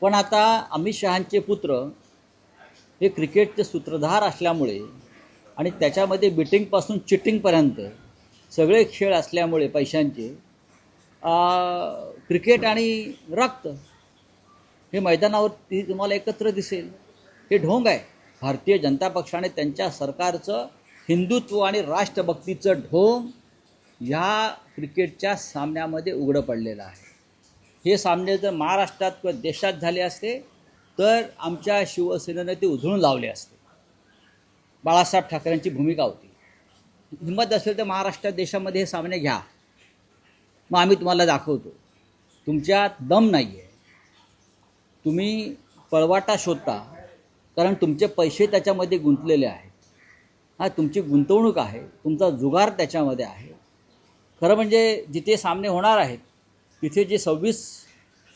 पण आता अमित शहांचे पुत्र हे क्रिकेटचे सूत्रधार असल्यामुळे आणि त्याच्यामध्ये बिटिंगपासून चिटिंगपर्यंत सगळे खेळ असल्यामुळे पैशांचे क्रिकेट आणि रक्त हे मैदानावर तुम्हाला एकत्र दिसेल. हे ढोंग आहे. भारतीय जनता पक्षाने त्यांच्या सरकारचं हिंदुत्व आणि राष्ट्रभक्तीचं ढोंग ह्या क्रिकेटच्या सामन्यामध्ये उघडं पडलेलं आहे. हे सामने जर महाराष्ट्रात किंवा देशात झाले असते तर आमच्या शिवसेनेने ते उधळून लावले असते. बाळासाहेब ठाकरेंची भूमिका होती. हिंमत असेल तर महाराष्ट्रात देशामध्ये हे सामने घ्या, मग आम्ही तुम्हाला दाखवतो. तुमच्यात दम नाही आहे. तुम्ही पळवाटा शोधता कारण तुमचे पैसे त्याच्यामध्ये गुंतलेले आहेत. तुमची गुंतवणूक आहे, तुमचा जुगार त्याच्यामध्ये आहे. खरं म्हणजे जिथे सामने होणार आहेत तिथे जे 26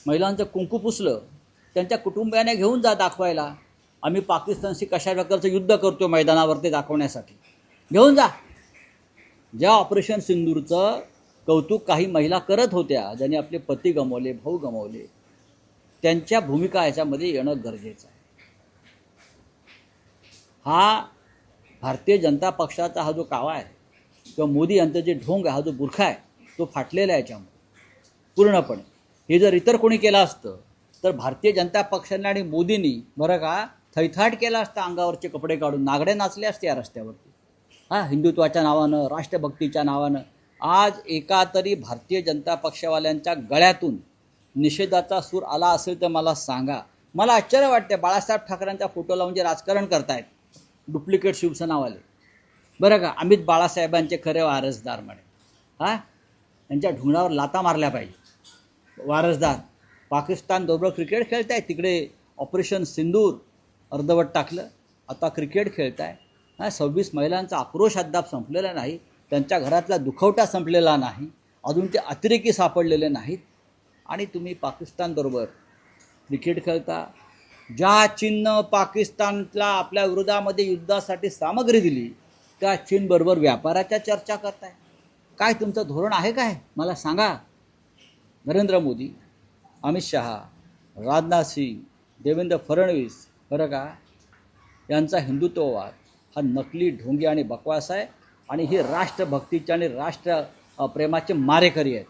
महिलांचं कुंकू पुसलं त्यांच्या कुटुंबियाने घेऊन जा दाखवायला. आम्ही पाकिस्तानशी कशा प्रकारचं युद्ध करतो मैदानावर ते दाखवण्यासाठी घेऊन जा. ज्या ऑपरेशन सिंदूरचं कौतुक काही महिला करत होत्या, ज्यांनी आपले पती गमावले, भाऊ गमावले, त्यांच्या भूमिका याच्यामध्ये येणं गरजेचं आहे. हा भारतीय जनता पक्षाचा हा जो कावा आहे किंवा मोदी यांचं जे ढोंग आहे, हा जो बुरखा आहे, तो फाटलेला आहे याच्यामध्ये पूर्णपणे. हे जर इतर कोणी केलं असतं तर भारतीय जनता पक्षाने आणि मोदींनी बरं का थैथाट केला असता, अंगावरचे कपडे काढून नागडे नाचले असते या रस्त्यावरती. हिंदुत्वाच्या नावानं, राष्ट्रभक्तीच्या नावानं. आज एका तरी भारतीय जनता पक्षवाल्यांच्या गळ्यातून निषेधाचा सूर आला असेल तर मला सांगा. मला आश्चर्य वाटते, बाळासाहेब ठाकरेंचा फोटो लावून जे राजकारण करतायत डुप्लिकेट शिवसेनावाले, बरं का, अमित बाळासाहेबांचे खरे वारसदार म्हणे. त्यांच्या ढुंगणावर लाता मारल्या पाहिजे. वारसदार पाकिस्तानबरोबर क्रिकेट खेळताय, तिकडे ऑपरेशन सिंदूर अर्धवट टाकलं, आता क्रिकेट खेळताय. 26 महिलांचा आक्रोश अद्याप संपलेला नाही, त्यांच्या घरातला दुखवटा संपलेला नाही, अजून ते अतिरेकी सापडलेले नाहीत. आणि तुम्ही पाकिस्तानबरोबर क्रिकेट खेळता. ज्या चीननं पाकिस्तानला आपल्या विरोधामध्ये युद्धासाठी सामग्री दिली त्या चीनबरोबर व्यापाराच्या चर्चा करताय. काय तुमचं धोरण आहे काय मला सांगा. नरेंद्र मोदी, अमित शहा, राजनाथ सिंग, देवेंद्र फडणवीस, बरं का, यांचा हिंदुत्ववाद हा नकली, ढोंगी आणि बकवास आहे. आणि हे राष्ट्रभक्तीचे आणि राष्ट्र प्रेमाचे मारेकरी आहेत.